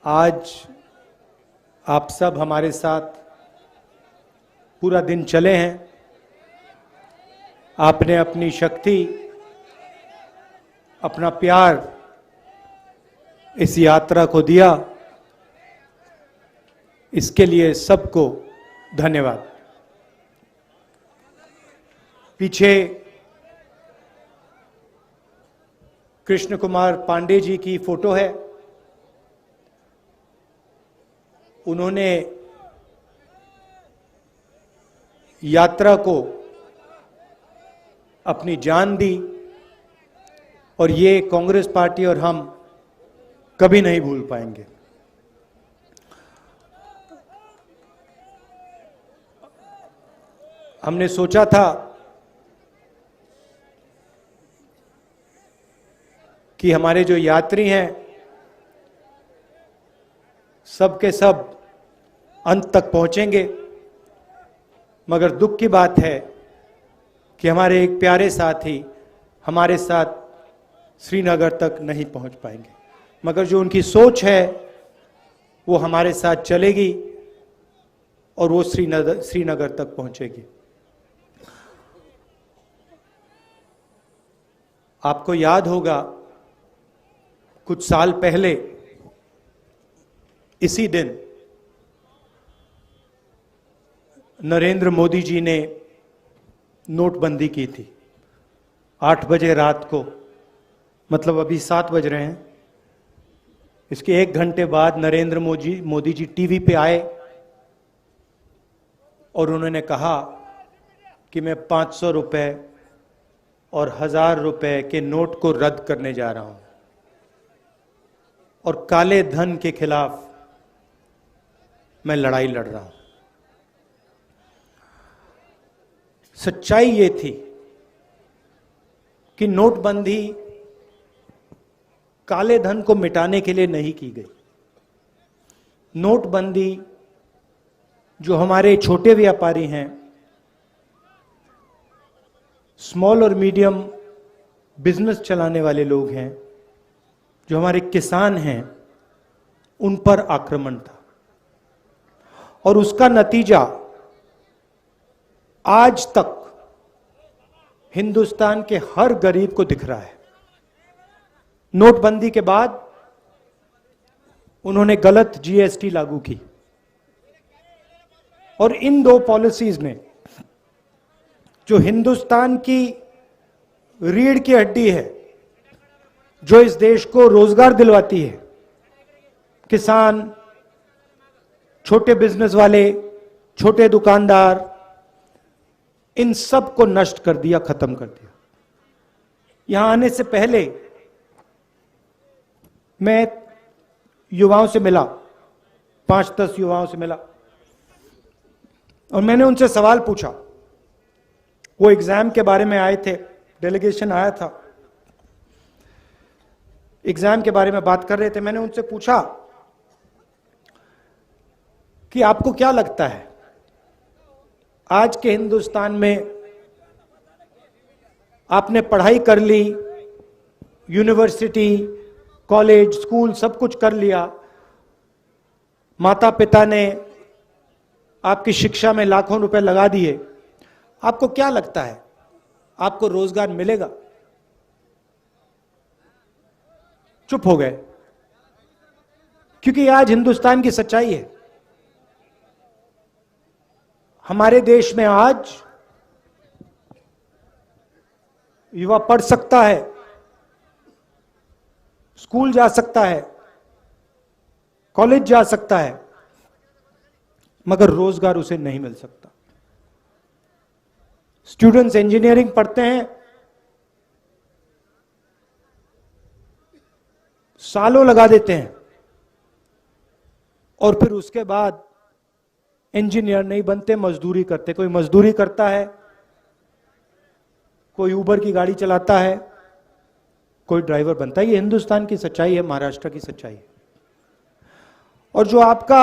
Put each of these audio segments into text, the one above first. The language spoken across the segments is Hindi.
आज आप सब हमारे साथ पूरा दिन चले हैं। आपने अपनी शक्ति, अपना प्यार इस यात्रा को दिया, इसके लिए सबको धन्यवाद। पीछे कृष्ण कुमार पांडे जी की फोटो है। उन्होंने यात्रा को अपनी जान दी और ये कांग्रेस पार्टी और हम कभी नहीं भूल पाएंगे। हमने सोचा था कि हमारे जो यात्री हैं सब के सब अंत तक पहुंचेंगे, मगर दुख की बात है कि हमारे एक प्यारे साथी हमारे साथ श्रीनगर तक नहीं पहुंच पाएंगे, मगर जो उनकी सोच है वो हमारे साथ चलेगी और वो श्रीनगर तक पहुंचेगी। आपको याद होगा कुछ साल पहले इसी दिन नरेंद्र मोदी जी ने नोटबंदी की थी। 8 बजे रात को, मतलब अभी 7 बज रहे हैं, इसके 1 घंटे बाद नरेंद्र मोदी जी टीवी पे आए और उन्होंने कहा कि मैं 500 रुपए और 1000 रुपए के नोट को रद्द करने जा रहा हूं और काले धन के खिलाफ मैं लड़ाई लड़ रहा हूं। सच्चाई ये थी कि नोटबंदी काले धन को मिटाने के लिए नहीं की गई। नोटबंदी जो हमारे छोटे व्यापारी हैं, स्मॉल और मीडियम बिजनेस चलाने वाले लोग हैं, जो हमारे किसान हैं, उन पर आक्रमण था और उसका नतीजा आज तक हिंदुस्तान के हर गरीब को दिख रहा है। नोटबंदी के बाद उन्होंने गलत जीएसटी लागू की और इन 2 पॉलिसीज ने, जो हिंदुस्तान की रीढ़ की हड्डी है, जो इस देश को रोजगार दिलवाती है, किसान, छोटे बिजनेस वाले, छोटे दुकानदार, इन सब को नष्ट कर दिया, खत्म कर दिया। यहां आने से पहले मैं युवाओं से मिला, 5-10 युवाओं से मिला और मैंने उनसे सवाल पूछा। वो एग्जाम के बारे में आए थे, डेलीगेशन आया था, एग्जाम के बारे में बात कर रहे थे। मैंने उनसे पूछा कि आपको क्या लगता है आज के हिंदुस्तान में, आपने पढ़ाई कर ली, यूनिवर्सिटी, कॉलेज, स्कूल सब कुछ कर लिया, माता पिता ने आपकी शिक्षा में लाखों रुपए लगा दिए, आपको क्या लगता है आपको रोजगार मिलेगा? चुप हो गए, क्योंकि आज हिंदुस्तान की सच्चाई है। हमारे देश में आज युवा पढ़ सकता है, स्कूल जा सकता है, कॉलेज जा सकता है, मगर रोजगार उसे नहीं मिल सकता। स्टूडेंट्स इंजीनियरिंग पढ़ते हैं, सालों लगा देते हैं और फिर उसके बाद इंजीनियर नहीं बनते, मजदूरी करते। कोई मजदूरी करता है, कोई उबर की गाड़ी चलाता है, कोई ड्राइवर बनता है। ये हिंदुस्तान की सच्चाई है, महाराष्ट्र की सच्चाई है। और जो आपका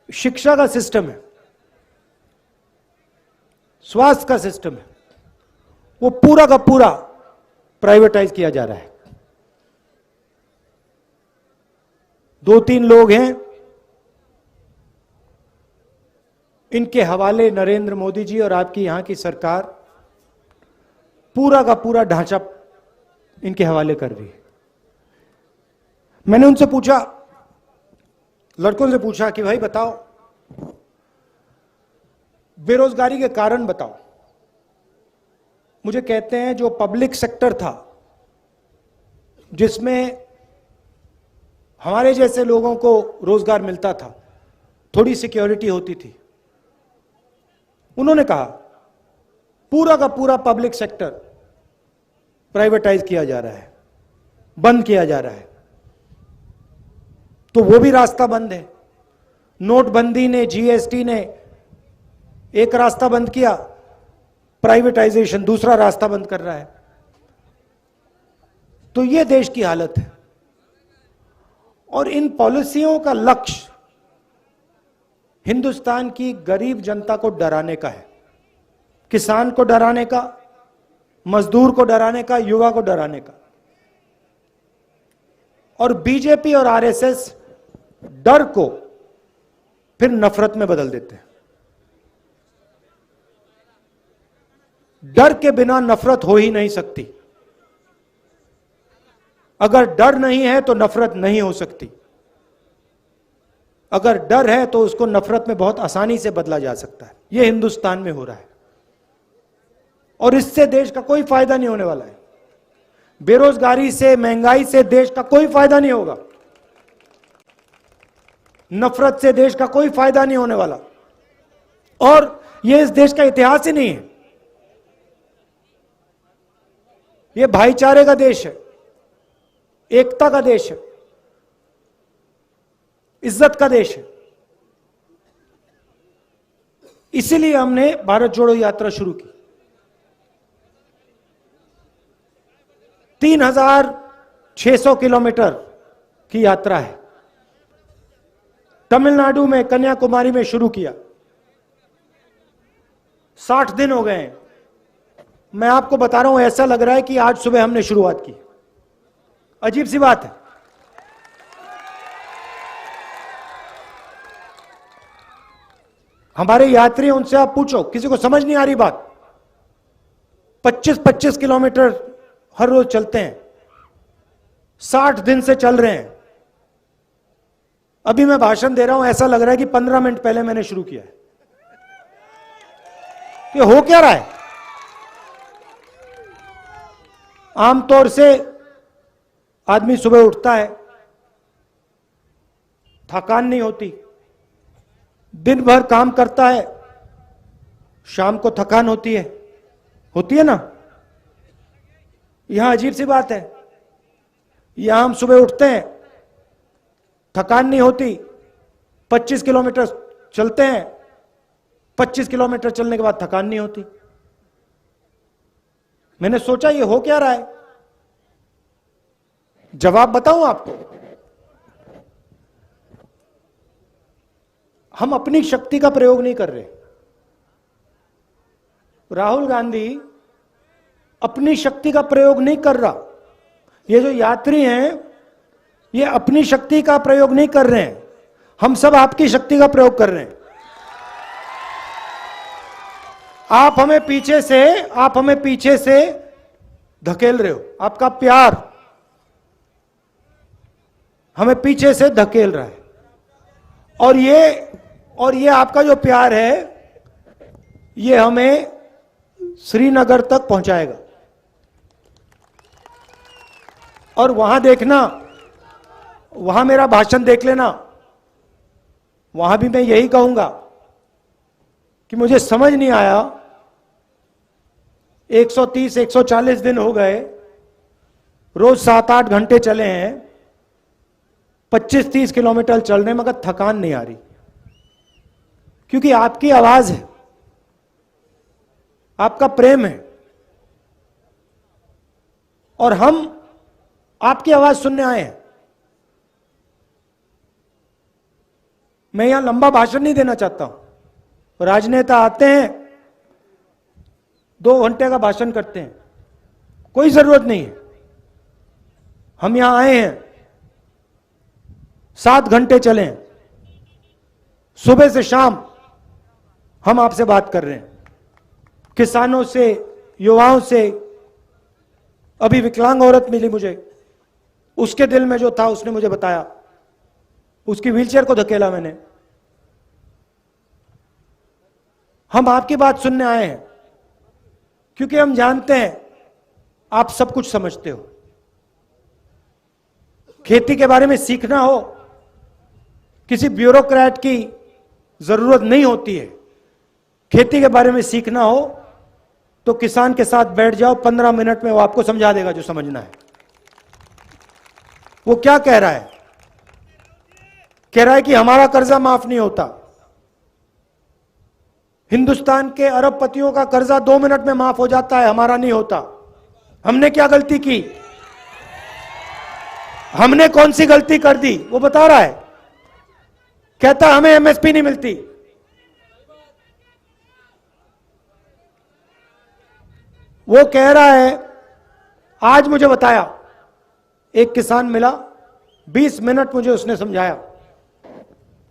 शिक्षा का सिस्टम है, स्वास्थ्य का सिस्टम है, वो पूरा का पूरा प्राइवेटाइज किया जा रहा है। दो तीन लोग हैं, इनके हवाले नरेंद्र मोदी जी और आपकी यहां की सरकार पूरा का पूरा ढांचा इनके हवाले कर रही है। मैंने उनसे पूछा, लड़कों से पूछा कि भाई बताओ, बेरोजगारी के कारण बताओ। मुझे कहते हैं जो पब्लिक सेक्टर था, जिसमें हमारे जैसे लोगों को रोजगार मिलता था, थोड़ी सिक्योरिटी होती थी, उन्होंने कहा पूरा का पूरा पब्लिक सेक्टर प्राइवेटाइज किया जा रहा है, बंद किया जा रहा है। तो वो भी रास्ता बंद है। नोटबंदी ने, जीएसटी ने एक रास्ता बंद किया, प्राइवेटाइजेशन दूसरा रास्ता बंद कर रहा है। तो ये देश की हालत है। और इन पॉलिसियों का लक्ष्य हिंदुस्तान की गरीब जनता को डराने का है, किसान को डराने का, मजदूर को डराने का, युवा को डराने का। और बीजेपी और आरएसएस डर को फिर नफरत में बदल देते हैं। डर के बिना नफरत हो ही नहीं सकती। अगर डर नहीं है तो नफरत नहीं हो सकती। अगर डर है तो उसको नफरत में बहुत आसानी से बदला जा सकता है। यह हिंदुस्तान में हो रहा है और इससे देश का कोई फायदा नहीं होने वाला है। बेरोजगारी से, महंगाई से देश का कोई फायदा नहीं होगा। नफरत से देश का कोई फायदा नहीं होने वाला। और यह इस देश का इतिहास ही नहीं है। यह भाईचारे का देश है, एकता का देश है, इज्जत का देश है। इसीलिए हमने भारत जोड़ो यात्रा शुरू की। 3600 किलोमीटर की यात्रा है। तमिलनाडु में, कन्याकुमारी में शुरू किया। 60 दिन हो गए हैं। मैं आपको बता रहा हूं, ऐसा लग रहा है कि आज सुबह हमने शुरुआत की। अजीब सी बात है। हमारे यात्री, उनसे आप पूछो, किसी को समझ नहीं आ रही बात। 25-25 किलोमीटर हर रोज चलते हैं। 60 दिन से चल रहे हैं। अभी मैं भाषण दे रहा हूं, ऐसा लग रहा है कि 15 मिनट पहले मैंने शुरू किया है। ये हो क्या रहा है? आमतौर से आदमी सुबह उठता है, थकान नहीं होती, दिन भर काम करता है, शाम को थकान होती है ना? यहां अजीब सी बात है। यहां हम सुबह उठते हैं, थकान नहीं होती, 25 किलोमीटर चलते हैं, 25 किलोमीटर चलने के बाद थकान नहीं होती। मैंने सोचा ये हो क्या रहा है? जवाब बताऊं आपको। हम अपनी शक्ति का प्रयोग नहीं कर रहे। राहुल गांधी अपनी शक्ति का प्रयोग नहीं कर रहा। ये जो यात्री हैं, ये अपनी शक्ति का प्रयोग नहीं कर रहे हैं। हम सब आपकी शक्ति का प्रयोग कर रहे हैं। आप हमें पीछे से धकेल रहे हो। आपका प्यार हमें पीछे से धकेल रहा है। और ये आपका जो प्यार है, ये हमें श्रीनगर तक पहुंचाएगा। और वहां देखना, वहां मेरा भाषण देख लेना। वहां भी मैं यही कहूंगा कि मुझे समझ नहीं आया, 130-140 दिन हो गए, रोज 7-8 घंटे चले हैं, 25-30 किलोमीटर चल रहे, मगर थकान नहीं आ रही। क्योंकि आपकी आवाज है, आपका प्रेम है, और हम आपकी आवाज सुनने आए हैं। मैं यहां लंबा भाषण नहीं देना चाहता हूं। राजनेता आते हैं, 2 घंटे का भाषण करते हैं, कोई जरूरत नहीं है। हम यहां आए हैं 7 घंटे चलें, सुबह से शाम हम आपसे बात कर रहे हैं, किसानों से, युवाओं से। अभी विकलांग औरत मिली मुझे, उसके दिल में जो था उसने मुझे बताया, उसकी व्हीलचेयर को धकेला मैंने। हम आपकी बात सुनने आए हैं क्योंकि हम जानते हैं आप सब कुछ समझते हो। खेती के बारे में सीखना हो, किसी ब्यूरोक्रेट की जरूरत नहीं होती है। खेती के बारे में सीखना हो तो किसान के साथ बैठ जाओ, 15 मिनट में वो आपको समझा देगा जो समझना है। वो क्या कह रहा है? कह रहा है कि हमारा कर्जा माफ नहीं होता। हिंदुस्तान के अरबपतियों का कर्जा 2 मिनट में माफ हो जाता है, हमारा नहीं होता। हमने क्या गलती की? हमने कौन सी गलती कर दी? वो बता रहा है। कहता हमें एमएसपी नहीं मिलती। वो कह रहा है, आज मुझे बताया, एक किसान मिला, 20 मिनट मुझे उसने समझाया,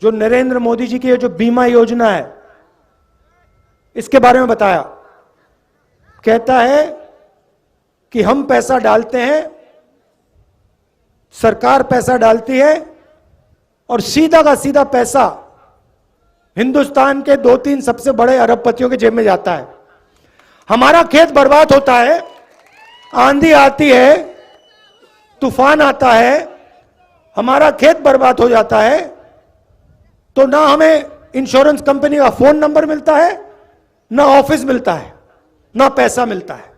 जो नरेंद्र मोदी जी की ये जो बीमा योजना है इसके बारे में बताया। कहता है कि हम पैसा डालते हैं, सरकार पैसा डालती है और सीधा का सीधा पैसा हिंदुस्तान के 2-3 सबसे बड़े अरबपतियों के जेब में जाता है। हमारा खेत बर्बाद होता है, आंधी आती है, तूफान आता है, हमारा खेत बर्बाद हो जाता है, तो ना हमें इंश्योरेंस कंपनी का फोन नंबर मिलता है, ना ऑफिस मिलता है, ना पैसा मिलता है।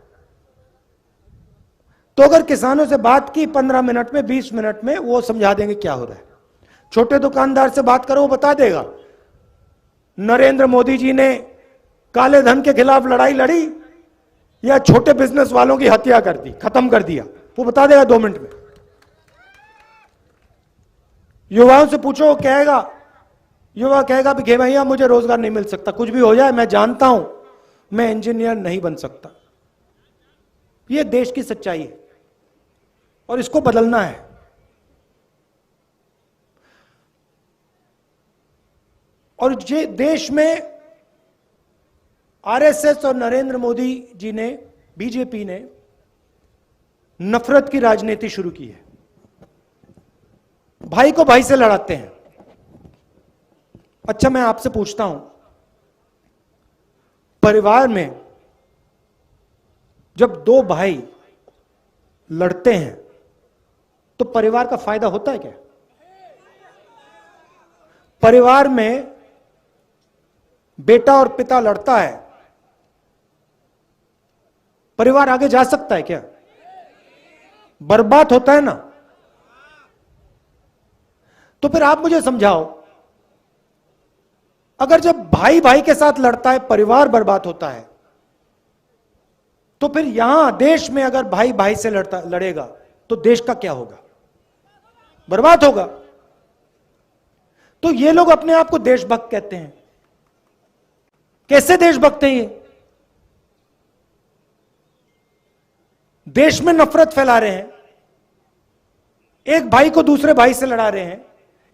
तो अगर किसानों से बात की 15 मिनट में, 20 मिनट में, वो समझा देंगे क्या हो रहा है। छोटे दुकानदार से बात करो, वो बता देगा नरेंद्र मोदी जी ने काले धन के खिलाफ लड़ाई लड़ी या छोटे बिजनेस वालों की हत्या कर दी, खत्म कर दिया। वो बता देगा 2 मिनट में। युवाओं से पूछो, वो कहेगा, युवा कहेगा कि भैया मुझे रोजगार नहीं मिल सकता, कुछ भी हो जाए, मैं जानता हूं मैं इंजीनियर नहीं बन सकता। यह देश की सच्चाई है और इसको बदलना है। और ये देश में आरएसएस और नरेंद्र मोदी जी ने, बीजेपी ने नफरत की राजनीति शुरू की है। भाई को भाई से लड़ाते हैं। अच्छा, मैं आपसे पूछता हूं, परिवार में जब 2 भाई लड़ते हैं तो परिवार का फायदा होता है क्या? परिवार में बेटा और पिता लड़ता है, परिवार आगे जा सकता है क्या? बर्बाद होता है ना। तो फिर आप मुझे समझाओ, अगर जब भाई भाई के साथ लड़ता है परिवार बर्बाद होता है, तो फिर यहां देश में अगर भाई भाई से लड़ेगा तो देश का क्या होगा? बर्बाद होगा। तो ये लोग अपने आप को देशभक्त कहते हैं। कैसे देशभक्त हैं ये? देश में नफरत फैला रहे हैं, एक भाई को दूसरे भाई से लड़ा रहे हैं,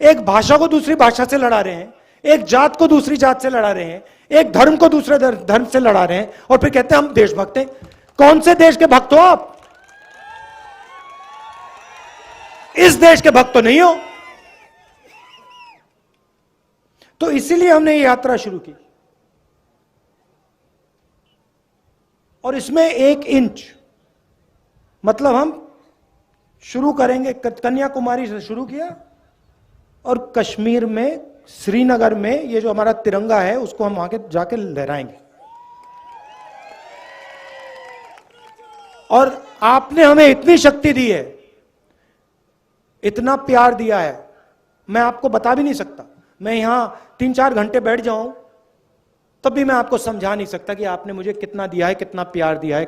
एक भाषा को दूसरी भाषा से लड़ा रहे हैं, एक जात को दूसरी जात से लड़ा रहे हैं, एक धर्म को दूसरे धर्म से लड़ा रहे हैं, और फिर कहते हैं हम देशभक्त हैं। कौन से देश के भक्त हो आप? इस देश के भक्त तो नहीं हो। तो इसीलिए हमने ये यात्रा शुरू की, और इसमें 1 इंच, मतलब हम शुरू करेंगे, कन्याकुमारी से शुरू किया और कश्मीर में, श्रीनगर में ये जो हमारा तिरंगा है उसको हम आगे जाके लहराएंगे। और आपने हमें इतनी शक्ति दी है, इतना प्यार दिया है, मैं आपको बता भी नहीं सकता। मैं यहां 3-4 घंटे बैठ जाऊं तब भी मैं आपको समझा नहीं सकता कि आपने मुझे कितना दिया है, कितना प्यार दिया है,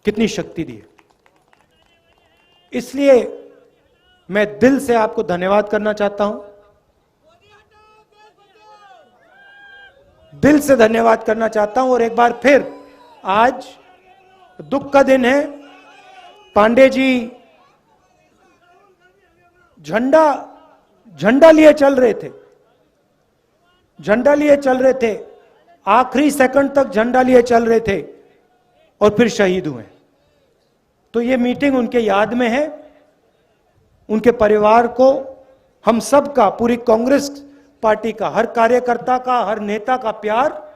कितनी शक्ति दी है। इसलिए मैं दिल से आपको धन्यवाद करना चाहता हूं, दिल से धन्यवाद करना चाहता हूं। और एक बार फिर आज दुख का दिन है। पांडे जी झंडा झंडा लिए चल रहे थे, झंडा लिए चल रहे थे, आखिरी सेकंड तक झंडा लिए चल रहे थे और फिर शहीद हुए। तो ये मीटिंग उनके याद में है। उनके परिवार को, हम सब का, पूरी कांग्रेस पार्टी का, हर कार्यकर्ता का, हर नेता का प्यार,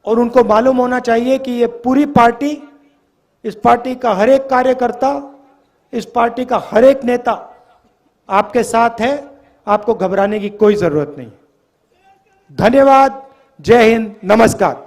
और उनको मालूम होना चाहिए कि ये पूरी पार्टी, इस पार्टी का हर एक कार्यकर्ता, इस पार्टी का हर एक नेता आपके साथ है। आपको घबराने की कोई जरूरत नहीं। धन्यवाद। जय हिंद। नमस्कार।